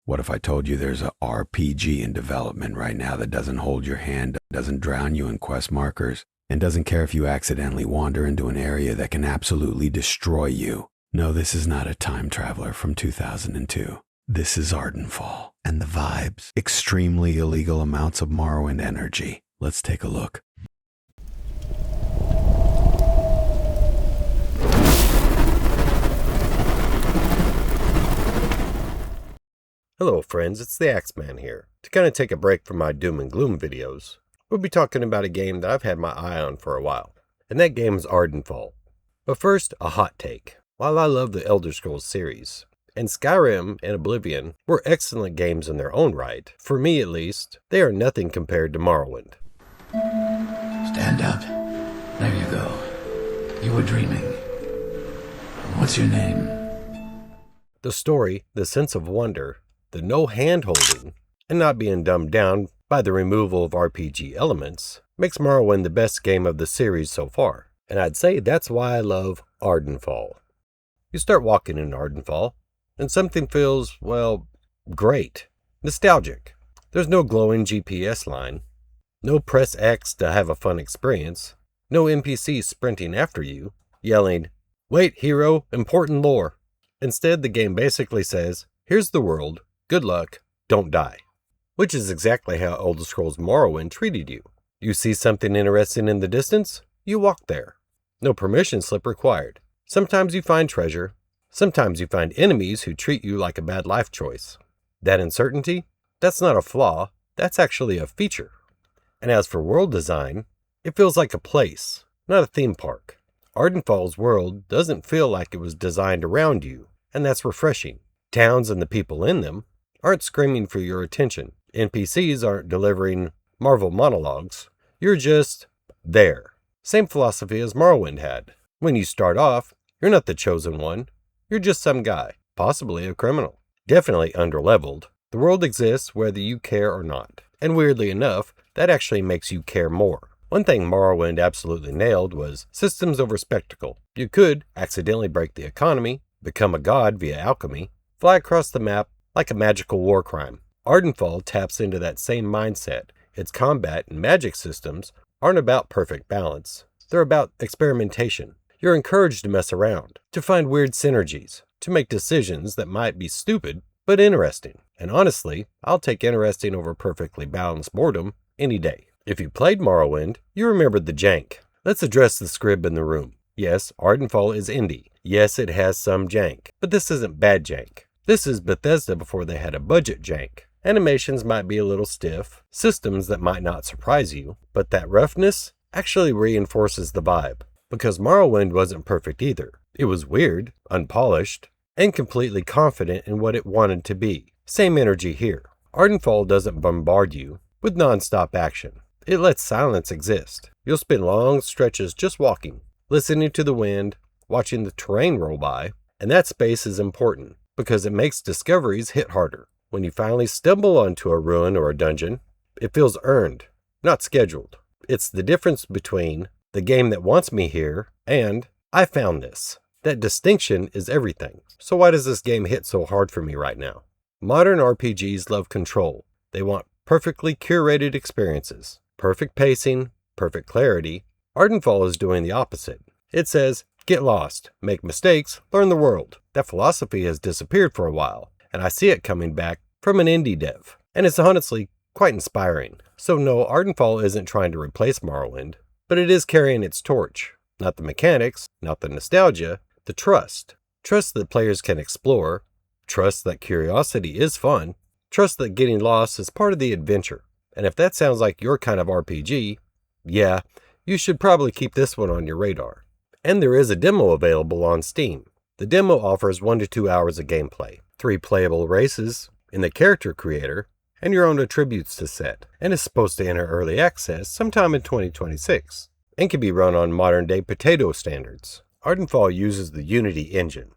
What if I told you there's a RPG in development right now that doesn't hold your hand, doesn't drown you in quest markers, and doesn't care if you accidentally wander into an area that can absolutely destroy you? No, this is not a time traveler from 2002. This is Ardenfall, and the vibes, extremely illegal amounts of Morrowind energy. Let's take a look. Hello friends, it's the Axeman here. To kind of take a break from my doom and gloom videos, we'll be talking about a game that I've had my eye on for a while, and that game is Ardenfall. But first, a hot take. While I love the Elder Scrolls series, and Skyrim and Oblivion were excellent games in their own right, for me at least, they are nothing compared to Morrowind. Stand up. There you go. You were dreaming. What's your name? The story, the sense of wonder, the no hand-holding, and not being dumbed down by the removal of RPG elements, makes Morrowind the best game of the series so far. And I'd say that's why I love Ardenfall. You start walking in Ardenfall, and something feels, well, great. Nostalgic. There's no glowing GPS line. No press X to have a fun experience. No NPCs sprinting after you, yelling, "Wait, hero, important lore." Instead, the game basically says, here's the world, good luck, don't die. Which is exactly how Elder Scrolls Morrowind treated you. You see something interesting in the distance, you walk there. No permission slip required. Sometimes you find treasure, sometimes you find enemies who treat you like a bad life choice. That uncertainty, that's not a flaw, that's actually a feature. And as for world design, it feels like a place, not a theme park. Ardenfall's world doesn't feel like it was designed around you, and that's refreshing. Towns and the people in them aren't screaming for your attention. NPCs aren't delivering Marvel monologues. You're just there. Same philosophy as Morrowind had. When you start off, you're not the chosen one. You're just some guy, possibly a criminal. Definitely underleveled. The world exists whether you care or not. And weirdly enough, that actually makes you care more. One thing Morrowind absolutely nailed was systems over spectacle. You could accidentally break the economy, become a god via alchemy, fly across the map like a magical war crime. Ardenfall taps into that same mindset. Its combat and magic systems aren't about perfect balance. They're about experimentation. You're encouraged to mess around, to find weird synergies, to make decisions that might be stupid, but interesting. And honestly, I'll take interesting over perfectly balanced boredom any day. If you played Morrowind, you remembered the jank. Let's address the scrib in the room. Yes, Ardenfall is indie. Yes, it has some jank. But this isn't bad jank. This is Bethesda before they had a budget jank. Animations might be a little stiff, systems that might not surprise you, but that roughness actually reinforces the vibe. Because Morrowind wasn't perfect either. It was weird, unpolished, and completely confident in what it wanted to be. Same energy here. Ardenfall doesn't bombard you with non-stop action. It lets silence exist. You'll spend long stretches just walking, listening to the wind, watching the terrain roll by, and that space is important because it makes discoveries hit harder. When you finally stumble onto a ruin or a dungeon, it feels earned, not scheduled. It's the difference between the game that wants me here and I found this. That distinction is everything. So why does this game hit so hard for me right now? Modern RPGs love control. They want perfectly curated experiences, perfect pacing, perfect clarity. Ardenfall is doing the opposite. It says, get lost, make mistakes, learn the world. That philosophy has disappeared for a while, and I see it coming back from an indie dev. And it's honestly quite inspiring. So no, Ardenfall isn't trying to replace Morrowind, but it is carrying its torch. Not the mechanics, not the nostalgia, the trust. Trust that players can explore, trust that curiosity is fun, trust that getting lost is part of the adventure. And if that sounds like your kind of RPG, yeah, you should probably keep this one on your radar. And there is a demo available on Steam. The demo offers 1 to 2 hours of gameplay, 3 playable races in the character creator, and your own attributes to set, and is supposed to enter early access sometime in 2026, and can be run on modern-day potato standards. Ardenfall uses the Unity engine.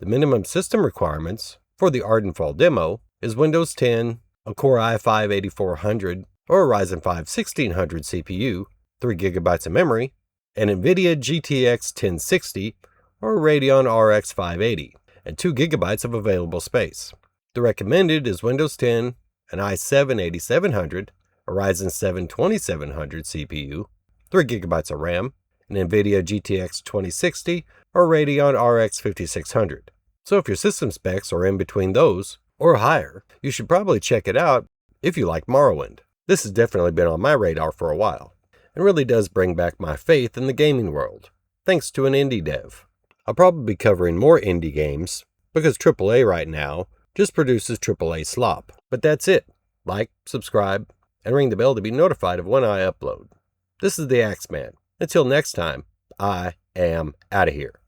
The minimum system requirements for the Ardenfall demo is Windows 10, a Core i5-8400 or a Ryzen 5 1600 CPU, 3 GB of memory, an NVIDIA GTX 1060 or a Radeon RX 580, and 2 GB of available space. The recommended is Windows 10, an i7-8700, a Ryzen 7 2700 CPU, 3 GB of RAM, an NVIDIA GTX 2060, or Radeon RX 5600. So if your system specs are in between those, or higher, you should probably check it out if you like Morrowind. This has definitely been on my radar for a while, and really does bring back my faith in the gaming world, thanks to an indie dev. I'll probably be covering more indie games, because AAA right now just produces AAA slop. But that's it. Like, subscribe, and ring the bell to be notified of when I upload. This is the Axeman. Until next time, I am out of here.